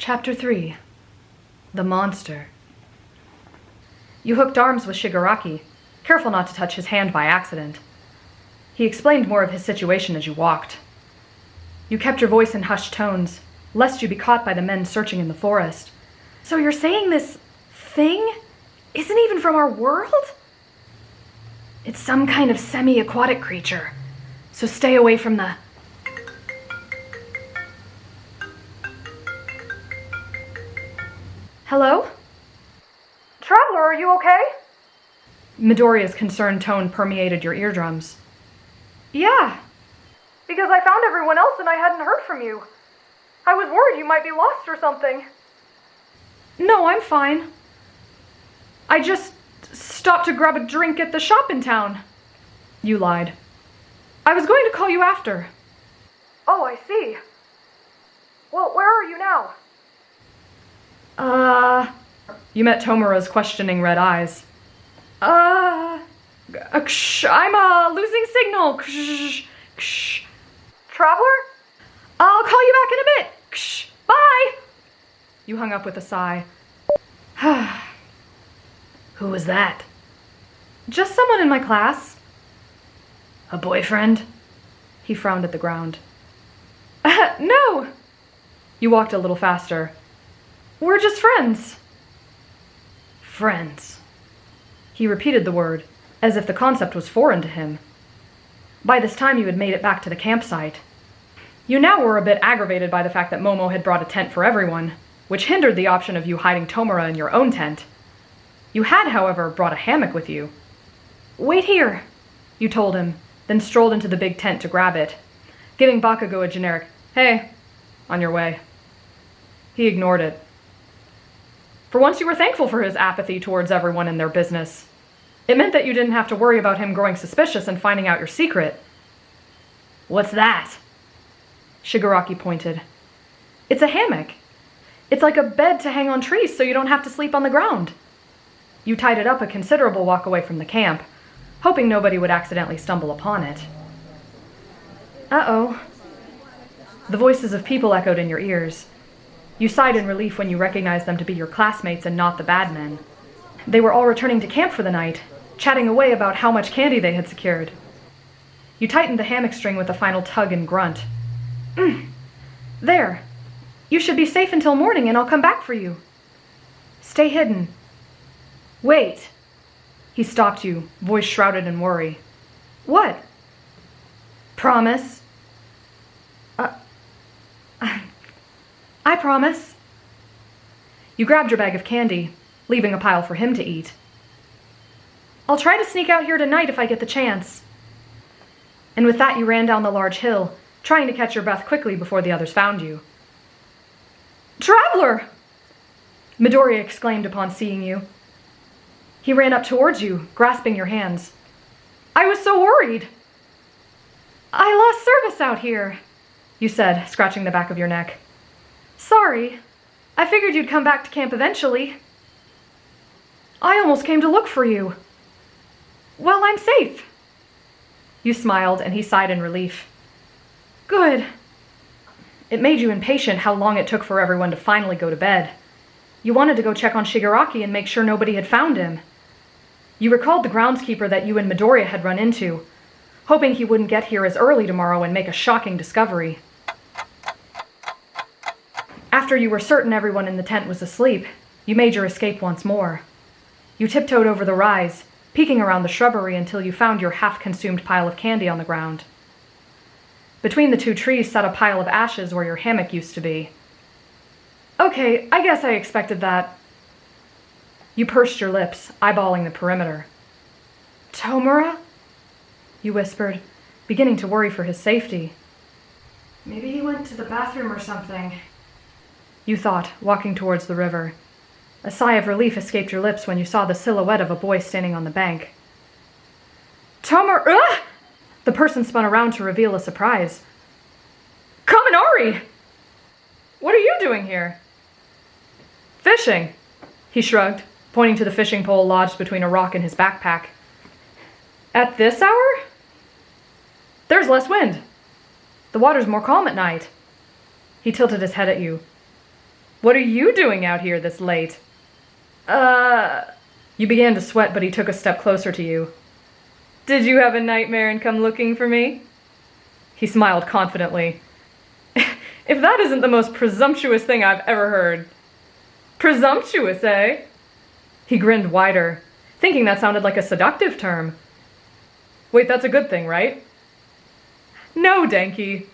Chapter 3. The Monster. You hooked arms with Shigaraki, careful not to touch his hand by accident. He explained more of his situation as you walked. You kept your voice in hushed tones, lest you be caught by the men searching in the forest. So you're saying this thing isn't even from our world? It's some kind of semi-aquatic creature, so stay away from the... Hello? Traveler, are you okay? Midoriya's concerned tone permeated your eardrums. Yeah. Because I found everyone else and I hadn't heard from you. I was worried you might be lost or something. No, I'm fine. I just stopped to grab a drink at the shop in town. You lied. I was going to call you after. Oh, I see. Well, where are you now? You met Tomura's questioning red eyes. I'm, losing signal. Traveler? I'll call you back in a bit. Bye. You hung up with a sigh. Who was that? Just someone in my class. A boyfriend? He frowned at the ground. No. You walked a little faster. We're just friends. Friends. He repeated the word, as if the concept was foreign to him. By this time you had made it back to the campsite. You now were a bit aggravated by the fact that Momo had brought a tent for everyone, which hindered the option of you hiding Tomura in your own tent. You had, however, brought a hammock with you. Wait here, you told him, then strolled into the big tent to grab it, giving Bakugo a generic, hey, on your way. He ignored it. For once you were thankful for his apathy towards everyone and their business. It meant that you didn't have to worry about him growing suspicious and finding out your secret. What's that? Shigaraki pointed. It's a hammock. It's like a bed to hang on trees so you don't have to sleep on the ground. You tied it up a considerable walk away from the camp, hoping nobody would accidentally stumble upon it. Uh-oh. The voices of people echoed in your ears. You sighed in relief when you recognized them to be your classmates and not the bad men. They were all returning to camp for the night, chatting away about how much candy they had secured. You tightened the hammock string with a final tug and grunt. There. You should be safe until morning and I'll come back for you. Stay hidden. Wait. He stopped you, voice shrouded in worry. What? Promise. I promise. You grabbed your bag of candy, leaving a pile for him to eat. I'll try to sneak out here tonight if I get the chance. And with that you ran down the large hill, trying to catch your breath quickly before the others found you. Traveler! Midoriya exclaimed upon seeing you. He ran up towards you, grasping your hands. I was so worried. I lost service out here, you said, scratching the back of your neck. Sorry. I figured you'd come back to camp eventually. I almost came to look for you. Well, I'm safe. You smiled, and he sighed in relief. Good. It made you impatient how long it took for everyone to finally go to bed. You wanted to go check on Shigaraki and make sure nobody had found him. You recalled the groundskeeper that you and Midoriya had run into, hoping he wouldn't get here as early tomorrow and make a shocking discovery. After you were certain everyone in the tent was asleep, you made your escape once more. You tiptoed over the rise, peeking around the shrubbery until you found your half-consumed pile of candy on the ground. Between the two trees sat a pile of ashes where your hammock used to be. Okay, I guess I expected that. You pursed your lips, eyeballing the perimeter. Tomura? You whispered, beginning to worry for his safety. Maybe he went to the bathroom or something. You thought, walking towards the river. A sigh of relief escaped your lips when you saw the silhouette of a boy standing on the bank. Tomur... The person spun around to reveal a surprise. Kaminari! What are you doing here? Fishing, he shrugged, pointing to the fishing pole lodged between a rock and his backpack. At this hour? There's less wind. The water's more calm at night. He tilted his head at you. What are you doing out here this late? You began to sweat, but he took a step closer to you. Did you have a nightmare and come looking for me? He smiled confidently. If that isn't the most presumptuous thing I've ever heard. Presumptuous, eh? He grinned wider, thinking that sounded like a seductive term. Wait, that's a good thing, right? No, Denki.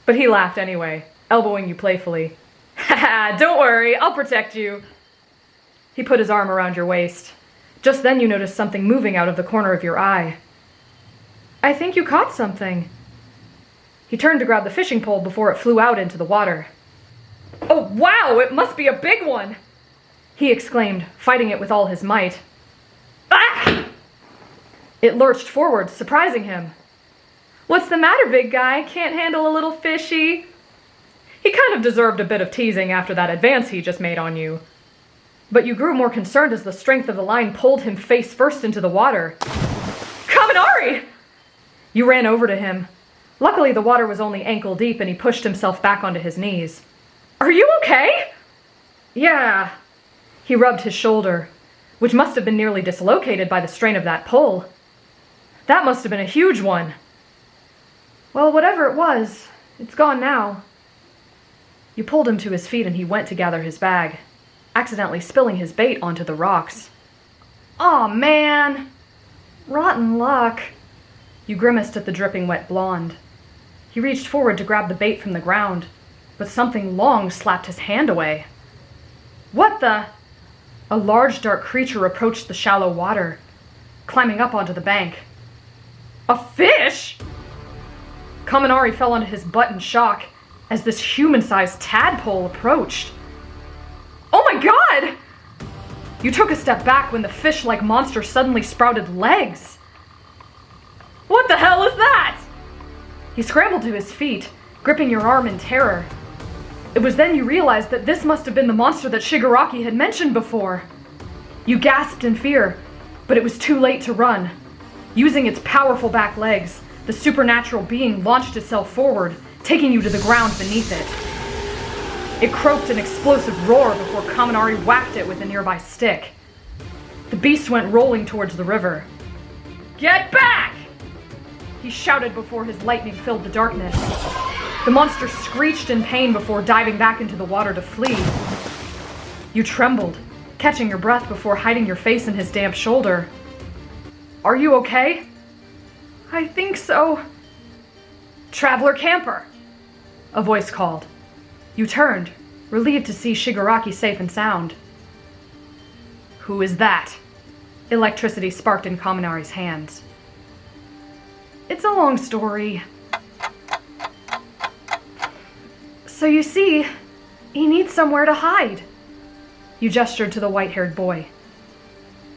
But he laughed anyway, elbowing you playfully. Haha, don't worry, I'll protect you. He put his arm around your waist. Just then you noticed something moving out of the corner of your eye. I think you caught something. He turned to grab the fishing pole before it flew out into the water. Oh, wow, it must be a big one! He exclaimed, fighting it with all his might. Ah! It lurched forward, surprising him. What's the matter, big guy? Can't handle a little fishy? He kind of deserved a bit of teasing after that advance he just made on you. But you grew more concerned as the strength of the line pulled him face first into the water. Kaminari! You ran over to him. Luckily, the water was only ankle deep and he pushed himself back onto his knees. Are you okay? Yeah. He rubbed his shoulder, which must have been nearly dislocated by the strain of that pull. That must have been a huge one. Well, whatever it was, it's gone now. You pulled him to his feet and he went to gather his bag, accidentally spilling his bait onto the rocks. Aw, man! Rotten luck. You grimaced at the dripping wet blonde. He reached forward to grab the bait from the ground, but something long slapped his hand away. What the? A large dark creature approached the shallow water, climbing up onto the bank. A fish? Kaminari fell onto his butt in shock as this human-sized tadpole approached. Oh my god! You took a step back when the fish-like monster suddenly sprouted legs. What the hell is that? He scrambled to his feet, gripping your arm in terror. It was then you realized that this must have been the monster that Shigaraki had mentioned before. You gasped in fear, but it was too late to run. Using its powerful back legs, the supernatural being launched itself forward, taking you to the ground beneath it. It croaked an explosive roar before Kaminari whacked it with a nearby stick. The beast went rolling towards the river. Get back! He shouted before his lightning filled the darkness. The monster screeched in pain before diving back into the water to flee. You trembled, catching your breath before hiding your face in his damp shoulder. Are you okay? I think so. Traveler camper, a voice called. You turned, relieved to see Shigaraki safe and sound. Who is that? Electricity sparked in Kaminari's hands. It's a long story. So you see, he needs somewhere to hide. You gestured to the white-haired boy.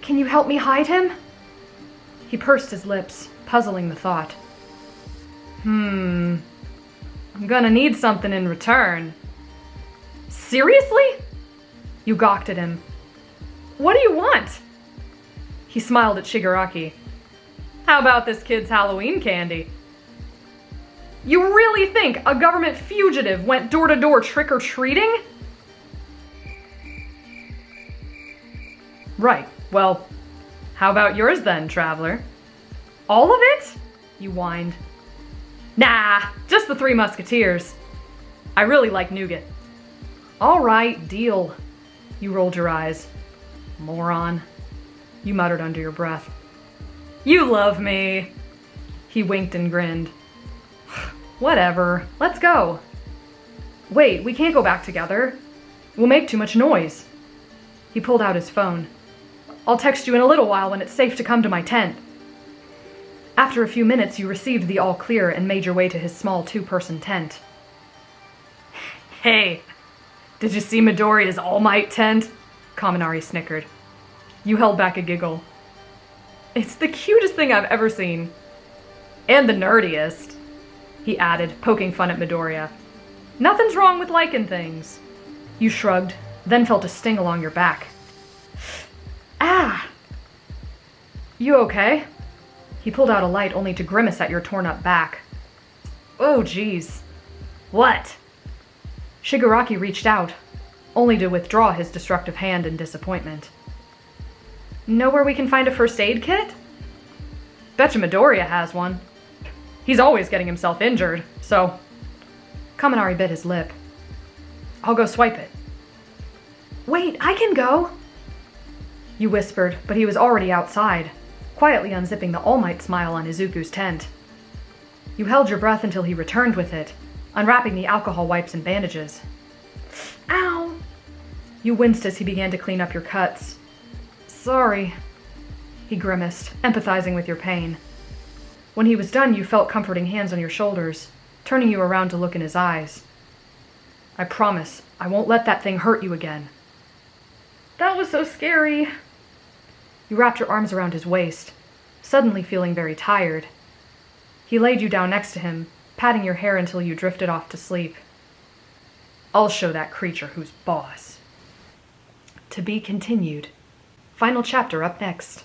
Can you help me hide him? He pursed his lips, puzzling the thought. I'm gonna need something in return. Seriously? You gawked at him. What do you want? He smiled at Shigaraki. How about this kid's Halloween candy? You really think a government fugitive went door-to-door trick-or-treating? Right, well, how about yours then, traveler? All of it? You whined. Nah, just the Three Musketeers. I really like nougat. All right, deal. You rolled your eyes. Moron. You muttered under your breath. You love me. He winked and grinned. Whatever, let's go. Wait, we can't go back together. We'll make too much noise. He pulled out his phone. I'll text you in a little while when it's safe to come to my tent. After a few minutes, you received the all clear and made your way to his small 2-person tent. Hey, did you see Midoriya's All Might tent? Kaminari snickered. You held back a giggle. It's the cutest thing I've ever seen. And the nerdiest, he added, poking fun at Midoriya. Nothing's wrong with liking things. You shrugged, then felt a sting along your back. Ah! You okay? He pulled out a light only to grimace at your torn-up back. Oh, geez. What? Shigaraki reached out, only to withdraw his destructive hand in disappointment. Know where we can find a first aid kit? Betcha Midoriya has one. He's always getting himself injured, so... Kaminari bit his lip. I'll go swipe it. Wait, I can go! You whispered, but he was already outside, quietly unzipping the All Might smile on Izuku's tent. You held your breath until he returned with it, unwrapping the alcohol wipes and bandages. Ow! You winced as he began to clean up your cuts. Sorry, he grimaced, empathizing with your pain. When he was done, you felt comforting hands on your shoulders, turning you around to look in his eyes. I promise, I won't let that thing hurt you again. That was so scary. You wrapped your arms around his waist, suddenly feeling very tired. He laid you down next to him, patting your hair until you drifted off to sleep. I'll show that creature who's boss. To be continued. Final chapter up next.